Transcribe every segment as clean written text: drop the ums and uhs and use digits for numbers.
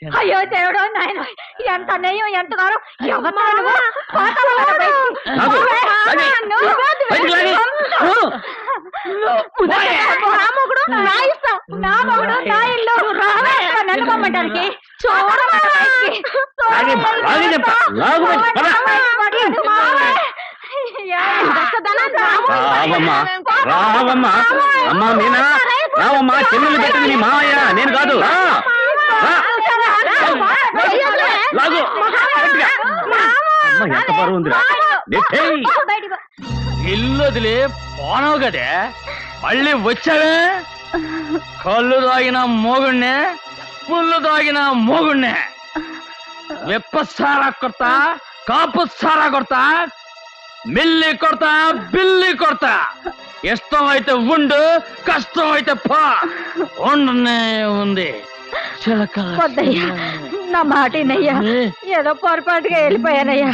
అయ్యో దేవుడు నాయన ఎంత అన్యాయం ఎంత కాలం నన్ను పొమ్మంటానికి రావమ్మా అమ్మా మీనా రావమ్మా చెల్లెలు పెట్టింది నీ మావయ్య నేను కాదు ఎంత బరువు ఉందిరా ఇల్లు వదిలి పోనవు కదే మళ్ళీ వచ్చావే కళ్ళు తాగిన మోగుణ్ణే పుల్లు తాగిన మోగుణ్ణే వెప్పసారా కొడతా కాపు సారా కొడతా మిల్లి కొడతా బిల్లి కొడతా ఇష్టం అయితే ఉండు కష్టం అయితే పా ఉండనే ఉంది నా మాటనయ్యా ఏదో పొరపాటుగా వెళ్ళిపోయానయ్యా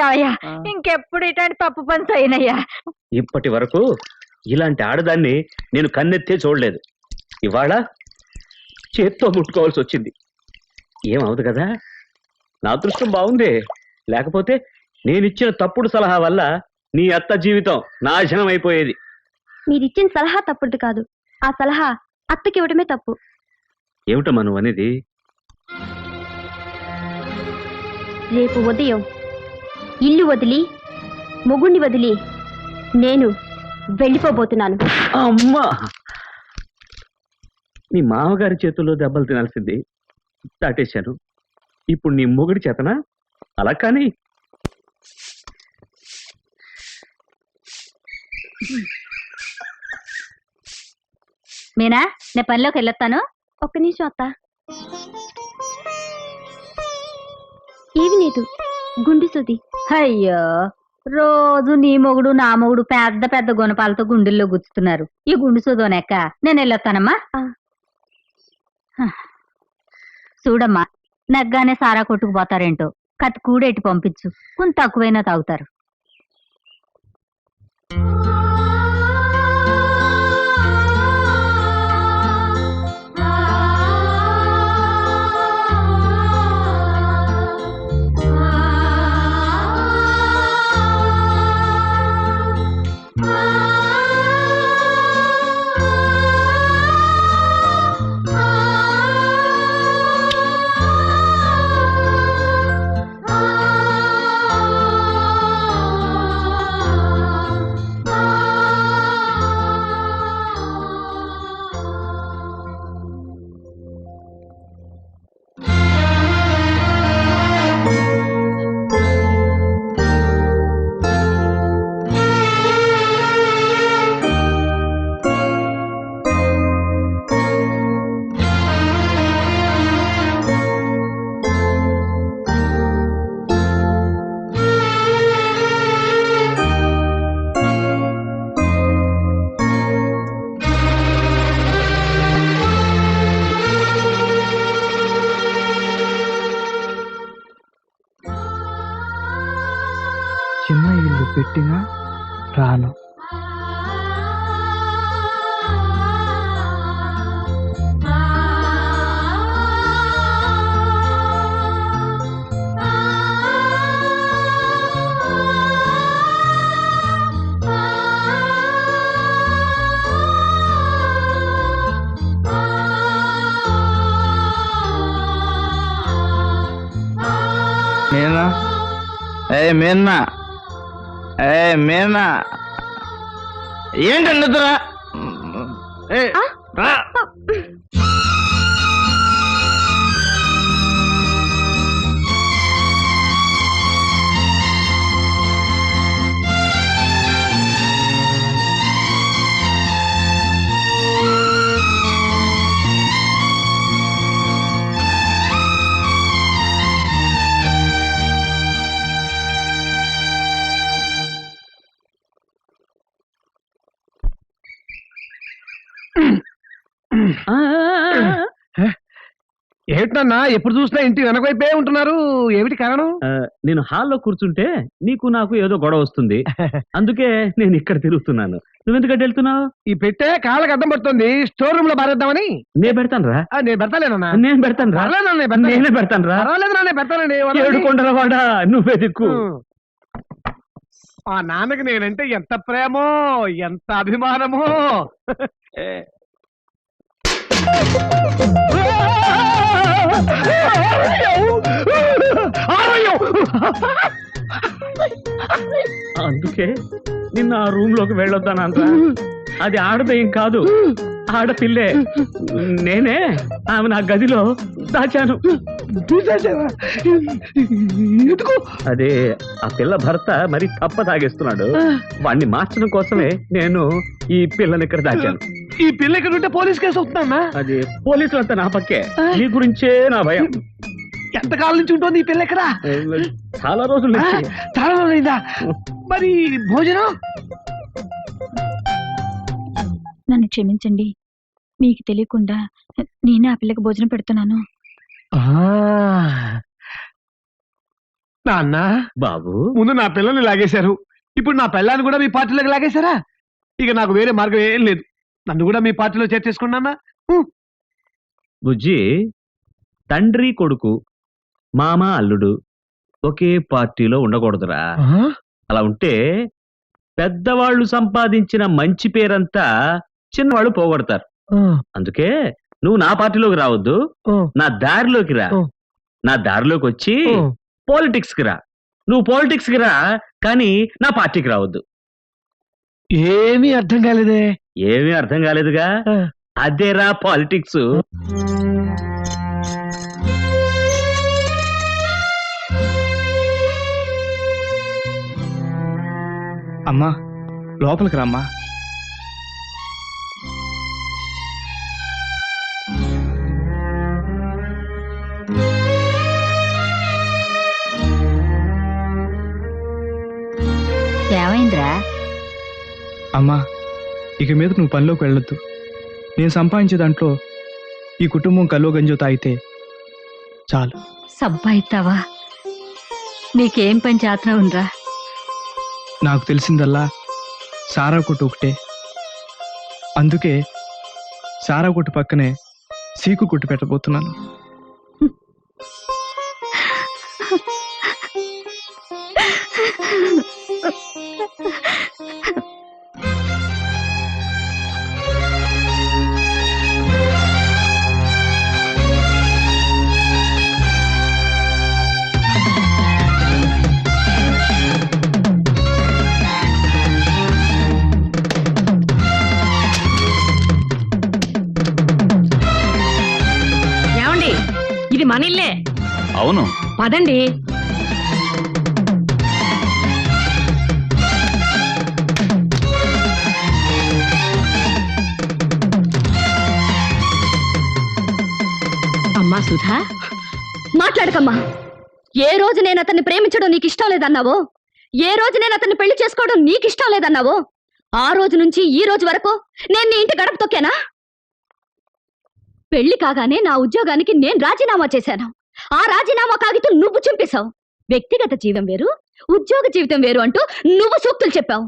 అయ్యా ఇంకెప్పుడు ఇట్లాంటి తప్పు పని చేయనయ్యా ఇప్పటి వరకు ఇలాంటి ఆడదాన్ని నేను కన్నెత్తే చూడలేదు ఇవాళ చేత్తో ముట్టుకోవాల్సి వచ్చింది ఏమవుదు కదా నా అదృష్టం బాగుంది లేకపోతే నేనిచ్చిన తప్పుడు సలహా వల్ల నీ అత్త జీవితం నాశనం అయిపోయేది మీరిచ్చిన సలహా తప్పుడు కాదు ఆ సలహా అత్తకి ఇవ్వడమే తప్పు ఏమిటమ్మా నువ్వు అనేది రేపు ఉదయం ఇల్లు వదిలి మొగుణ్ణి వదిలి నేను వెళ్ళిపోబోతున్నాను అమ్మా నీ మామగారి చేతుల్లో దెబ్బలు తినాల్సింది దాటేశాను ఇప్పుడు నీ మొగుడి చేతనా అలా కానీ మీనా నేను పనిలోకి వెళ్ళొస్తాను ఒక్క నిమిషం అత్త ఏవి లేదు గుండు సుది అయ్యో రోజు నీ మొగుడు నా మొగుడు పెద్ద పెద్ద గుణపాలతో గుండెల్లో గుచ్చుతున్నారు ఈ గుండు సూదోనెక్క నేను వెళ్ళొస్తానమ్మా చూడమ్మా నగ్గానే సారా కొట్టుకుపోతారేంటో కత్తి కూడేటి పంపించు కొంత తక్కువైనా తాగుతారు చిన్న ఇల్లు పెట్టినా రాను మీనా మీనా మీనా ఏంటండి నిద్ర రా ఏమిటన్నా ఎప్పుడు చూసినా ఇంటి వెనక వైపే ఉంటున్నారు, ఏమిటి కారణం? నేను హాల్లో కూర్చుంటే నీకు నాకు ఏదో గొడవ వస్తుంది, అందుకే నేను ఇక్కడ తిరుగుతున్నాను. నువ్వెందుకంటే వెళ్తున్నావు? ఈ పెట్టే కాళ్ళకి అడ్డం పడుతుంది, స్టోర్ రూమ్ లో బారేద్దామని. నేను పెడతాను రా. నేను పెడతాలేనన్నా. నేను పెడతాను రా. నేనే పెడతాను రా. పర్వాలేదు నాన్న, పెడతానండి. ఏడుకొండల వాడా, నువ్వే దిక్కు. మా నాన్నకి నేనంటే ఎంత ప్రేమో, ఎంత అభిమానమో. అందుకే నిన్న ఆ రూమ్ లోకి వెళ్ళొద్దానంటా. అది ఆడదేం కాదు, ఆడపిల్లే. నేనే ఆమె నా గదిలో దాచాను. అదే ఆ పిల్ల భర్త మరి తప్ప తాగేస్తున్నాడు, వాణ్ణి మార్చడం కోసమే నేను ఈ పిల్లని ఇక్కడ దాచాను. ఈ పిల్ల ఇక్కడ ఉంటే పోలీస్ కేసు అవుతుందన్నా. అది పోలీసులంతా నా పక్కే, నీ గురించే నా భయం. ఎంత కాలం నుంచి ఉంటుంది ఈ పిల్ల ఇక్కడ? చాలా రోజులు నుంచి. చాలా రోజులైందా? మరి భోజనం? నన్ను క్షమించండి, మీకు తెలియకుండా నేనే ఆ పిల్లకి భోజనం పెడుతున్నాను. నాన్న బాబు, ముందు నా పిల్లల్ని లాగేశారు, ఇప్పుడు నా పిల్లాన్ని కూడా మీ పార్టీలోకి లాగేశారా? ఇక నాకు వేరే మార్గం ఏం లేదు, నన్ను కూడా మీ పార్టీలో చేర్చేసుకున్నానా? బుజ్జి, తండ్రి కొడుకు, మామ అల్లుడు ఒకే పార్టీలో ఉండకూడదురా. అలా ఉంటే పెద్దవాళ్ళు సంపాదించిన మంచి పేరంతా చిన్నవాళ్ళు పోగొడతారు. అందుకే నువ్వు నా పార్టీలోకి రావద్దు, నా దారిలోకి రా. నా దారిలోకి వచ్చి పాలిటిక్స్ కి రా. నువ్వు పాలిటిక్స్ కి రా, కానీ నా పార్టీకి రావద్దు. ఏమీ అర్థం కాలేదే. ఏమీ అర్థం కాలేదుగా, అదేరా పాలిటిక్స్. అమ్మా లోపలికి రమ్మా. ఏమైందిరా? అమ్మా, ఇక మీద నువ్వు పనిలోకి వెళ్ళొద్దు. నేను సంపాదించే దాంట్లో ఈ కుటుంబం కల్లో గంజో తాగితే చాలు. సబ్బాయితావా? నీకేం పని చేతనా ఉండ్రా? నాకు తెలిసిందల్లా సారా కొట్టు ఒకటే, అందుకే సారా కొట్టు పక్కనే సీకు కొట్టు పెట్టబోతున్నాను. ఇది మన ఇల్లే. అవును, పదండి. అమ్మా సుధా, మాట్లాడకమ్మా. ఏ రోజు నేను అతన్ని ప్రేమించడం నీకు ఇష్టం లేదన్నావో, ఏ రోజు నేను అతన్ని పెళ్లి చేసుకోవడం నీకు ఇష్టం లేదన్నావో, ఆ రోజు నుంచి ఈ రోజు వరకు నేను నీ ఇంటి గడప తొక్కానా? పెళ్లి కాగానే నా ఉద్యోగానికి నేను రాజీనామా చేశాను. ఆ రాజీనామా కాగితం నువ్వు చింపేశావు. వ్యక్తిగత జీవం వేరు, ఉద్యోగ జీవితం వేరు అంటూ నువ్వు సూక్తులు చెప్పావు.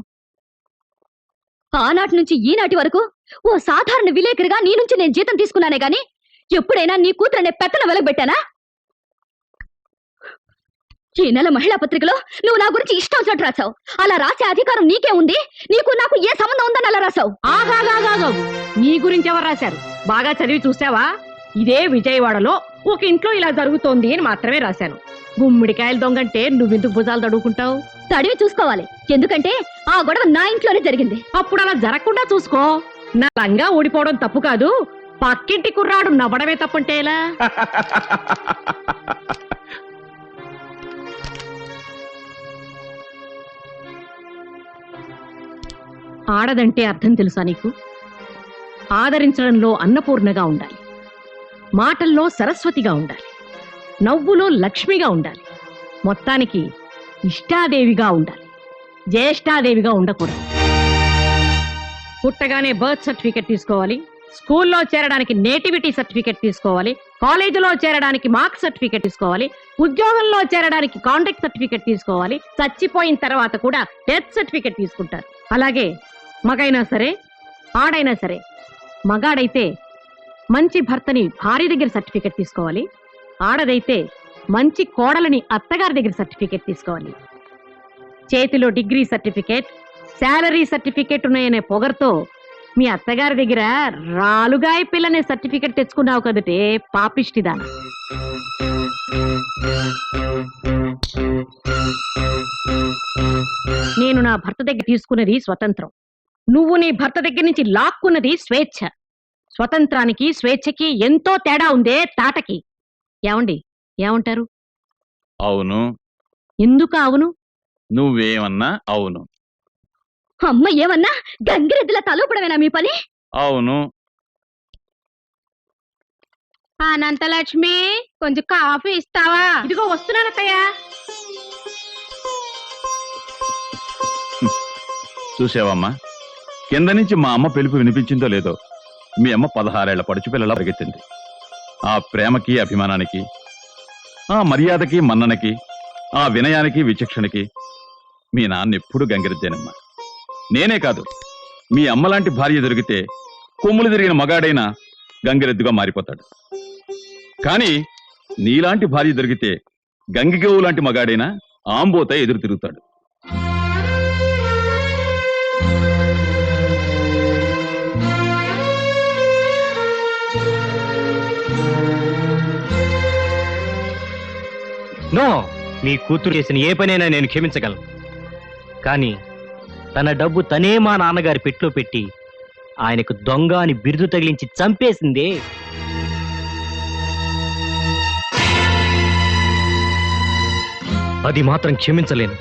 ఆనాటి నుంచి ఈనాటి వరకు ఓ సాధారణ విలేకరిగా నీ నుంచి నేను జీతం తీసుకున్నానే గాని ఎప్పుడైనా నీ కూతురనే పెత్తన వెలగబెట్టానా? ఈ నెల మహిళా పత్రికలో నువ్వు నా గురించి ఇష్టం వచ్చినట్టు రాసావు. అలా రాసే అధికారం నీకే ఉంది. నీకు నాకు ఏ సంబంధం ఉందని అలా రాసావు. ఆగాగాగాగా, నీ గురించి ఎవరు రాశారు? బాగా చదివి చూసావా? ఇదే విజయవాడలో ఒక ఇంట్లో ఇలా జరుగుతోంది అని మాత్రమే రాశాను. గుమ్మిడికాయలు దొంగంటే నువ్వెందుకు భుజాలు తడుకుంటావు? తడివి చూసుకోవాలి, ఎందుకంటే ఆ గొడవ నా ఇంట్లోనే జరిగింది. అప్పుడు అలా జరగకుండా చూసుకో. నా లంగా ఊడిపోవడం తప్పు కాదు, పక్కింటి కుర్రాడు నవ్వడమే తప్పుంటే ఎలా? ఆడదంటే అర్థం తెలుసా నీకు? ఆదరించడంలో అన్నపూర్ణగా ఉండాలి, మాటల్లో సరస్వతిగా ఉండాలి, నవ్వులో లక్ష్మిగా ఉండాలి, మొత్తానికి ఇష్టాదేవిగా ఉండాలి, జ్యేష్ఠాదేవిగా ఉండకూడదు. పుట్టగానే బర్త్ సర్టిఫికెట్ తీసుకోవాలి, స్కూల్లో చేరడానికి నేటివిటీ సర్టిఫికెట్ తీసుకోవాలి, కాలేజీలో చేరడానికి మార్క్స్ సర్టిఫికెట్ తీసుకోవాలి, ఉద్యోగంలో చేరడానికి కాంటాక్ట్ సర్టిఫికెట్ తీసుకోవాలి, చచ్చిపోయిన తర్వాత కూడా డెత్ సర్టిఫికెట్ తీసుకుంటారు. అలాగే మగైనా సరే ఆడైనా సరే, మగాడైతే మంచి భర్తని భార్య దగ్గర సర్టిఫికెట్ తీసుకోవాలి, ఆడదైతే మంచి కోడలని అత్తగారి దగ్గర సర్టిఫికెట్ తీసుకోవాలి. చేతిలో డిగ్రీ సర్టిఫికెట్, శాలరీ సర్టిఫికెట్ ఉన్నాయనే పొగర్తో మీ అత్తగారి దగ్గర రాలుగాయ పిల్లనే సర్టిఫికెట్ తెచ్చుకున్నావు కదటే పాపిష్టిదాన. నేను నా భర్త దగ్గర తీసుకున్నది స్వతంత్రం, నువ్వు నీ భర్త దగ్గర నుంచి లాక్కున్నది స్వేచ్ఛ. స్వతంత్రానికి స్వేచ్ఛకి ఎంతో తేడా ఉందే తాటకి. ఏమండి, ఏమంటారు? అవును. ఎందుకు అవును? నువ్వేమన్నా అవును. అమ్మ ఏమన్నా గంగిరెద్దుల తలూపడమేనా మీ పని? అవును. అనంతలక్ష్మి, కొంచెం కాఫీ ఇస్తావా? ఇదిగో వస్తున్నానత్తయ్యా. చూసావమ్మా, కింద నుంచి మా అమ్మ పిలుపు వినిపించిందో లేదో, మీ అమ్మ 16 ఏళ్ల పడుచు పిల్లలా పరిగెత్తింది. ఆ ప్రేమకి, అభిమానానికి, ఆ మర్యాదకి, మన్ననకి, ఆ వినయానికి, విచక్షణకి మీ నాన్న ఎప్పుడు గంగిరెద్దేనమ్మా. నేనే కాదు, మీ అమ్మలాంటి భార్య దొరికితే కొమ్ములు తిరిగిన మగాడైనా గంగిరెద్దుగా మారిపోతాడు. కానీ నీలాంటి భార్య దొరికితే గంగిగోవు లాంటి మగాడైనా ఆంబోత ఎదురు తిరుగుతాడు. నో, మీ కూతురు చేసిన ఏ పనైనా నేను క్షమించగలను. కానీ తన డబ్బు తనే మా నాన్నగారి పెట్లో పెట్టి ఆయనకు దొంగ అని బిరుదు తగిలించి చంపేసిందే. అది మాత్రం క్షమించలేను.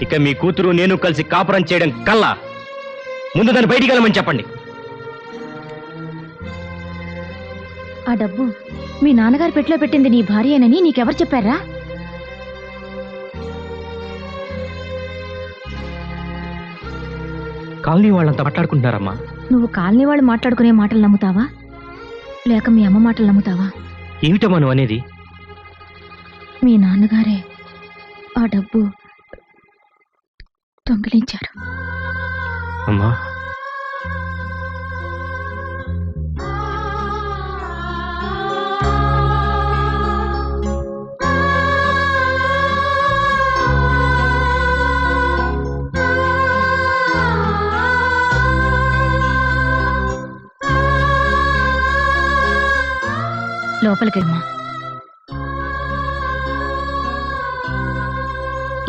ఇక మీ కూతురు నేను కలిసి కాపురం చేయడం కల్లా ముందు దాన్ని బయటికి వెళ్ళమని చెప్పండి. ఆ డబ్బు మీ నాన్నగారు పెట్లో పెట్టింది నీ భార్యేనని నీకెవరు చెప్పారా? కాలనీ వాళ్ళంతా మాట్లాడుకుంటున్నారమ్మా. నువ్వు కాలనీ వాళ్ళు మాట్లాడుకునే మాటలు నమ్ముతావా, లేక మీ అమ్మ మాటలు నమ్ముతావా? ఏమిటమ్మా నువ్వు అనేది? మీ నాన్నగారే ఆ డబ్బు దొంగిలించారు. అమ్మా, లోపలికెళ్ళమ్మా.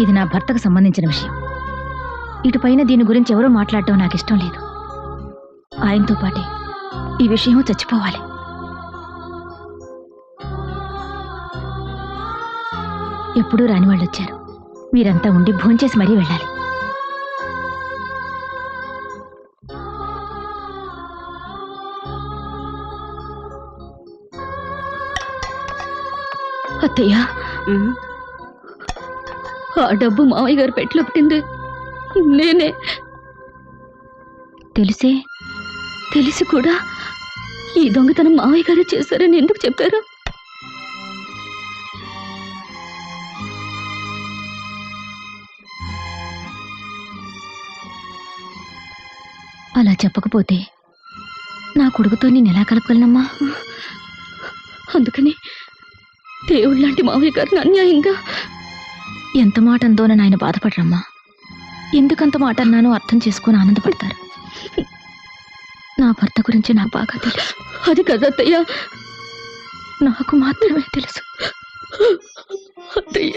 ఇది నా భర్తకు సంబంధించిన విషయం. ఇటుపైన దీని గురించి ఎవరూ మాట్లాడటం నాకు ఇష్టం లేదు. ఆయనతో పాటే ఈ విషయం చచ్చిపోవాలి. ఎప్పుడూ రాని వాళ్ళు వచ్చారు. మీరంతా ఉండి భోంచేసి మరీ వెళ్ళాలి. అత్తయ్య, ఆ డబ్బు మావయ్య గారు పెట్లో పెట్టింది నేనే. తెలిసి కూడా ఈ దొంగతనం మావయ్య గారే చేశారని ఎందుకు చెప్పారు? అలా చెప్పకపోతే నా కొడుకుతో నేను ఎలా కలపగలనమ్మా? అందుకని దేవుళ్ళలాంటి మావయ్య గారిని అన్యాయంగా ఎంత మాట అందోనని ఆయన బాధపడరమ్మా. ఎందుకంత మాట అన్నానో అర్థం చేసుకుని ఆనందపడతారు. నా భర్త గురించి నాకు బాగా తెలుసు. అది కదత్తయ్య, నాకు మాత్రమే తెలుసు. అత్తయ్య